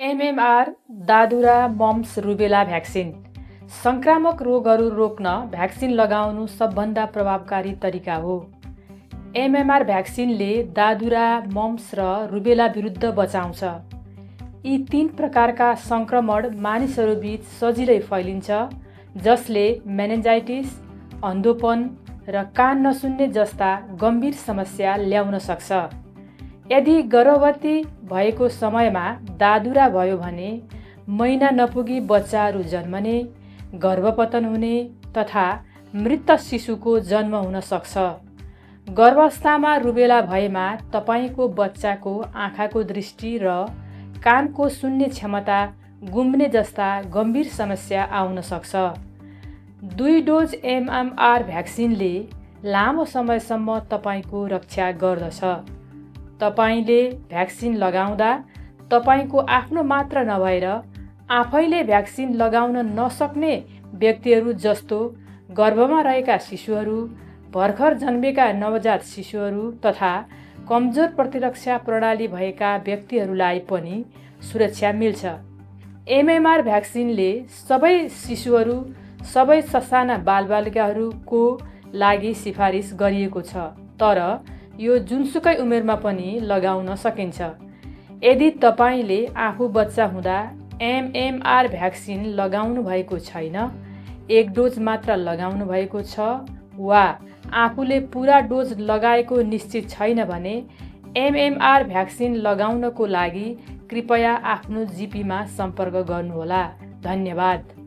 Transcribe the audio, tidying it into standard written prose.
MMR दादुरा mums rubella vaccine संक्रामक रोगहरू रोक्न भ्याक्सिन लगाउनु सबभन्दा प्रभावकारी तरिका हो। एमएमआर भ्याक्सिनले दादुरा मम्स र रुबेला विरुद्ध बचाउँछ। यी 3 प्रकारका संक्रमण मानिसहरूबीच सजिलै फैलिन्छ, जसले मेनिन्जाइटिस, अन्धोपन र कान नसुन्ने जस्ता गम्भीर समस्या ल्याउन सक्छ। यदि गर्भवती भएको समयमा दादुरा भयो भने महिना नपुगी बच्चाहरू जन्मने, गर्भपतन हुने तथा मृत शिशुको जन्म हुन सक्छ। गर्भावस्थामा रुबेला भएमा तपाईको बच्चाको आँखाको दृष्टि र कानको सुन्ने क्षमता गुम्ने जस्ता गम्भीर समस्या आउन सक्छ। 2 डोज एमएमआर भ्याक्सिनले लामो समयसम्म तपाईको रक्षा गर्दछ। तपाईले भ्याक्सिन लगाउँदा तपाईको आफ्नो मात्र नभएर आफैले भ्याक्सिन लगाउन नसक्ने व्यक्तिहरू जस्तो गर्भमा रहेका शिशुहरू, भर्खर जन्मेका नवजात शिशुहरू तथा कमजोर प्रतिरक्षा प्रणाली भएका व्यक्तिहरूलाई पनि सुरक्षा मिल्छ। एमएमआर भ्याक्सिनले सबै शिशुहरू, सबै ससाना बालबालिकाहरूको लागि सिफारिस गरिएको छ, तर यो जुनसुकै उमेरमा पनि लगाउन सकिन्छ। यदि तपाईले आफू बच्चा हुँदा एमएमआर भ्याक्सिन लगाउनु भएको छैन, 1 डोज मात्र लगाउनु भएको छ वा आफूले पूरा डोज लगाएको निश्चित छैन भने एमएमआर भ्याक्सिन लगाउनको लागि कृपया आफ्नो जिपीमा सम्पर्क गर्नुहोला। धन्यवाद।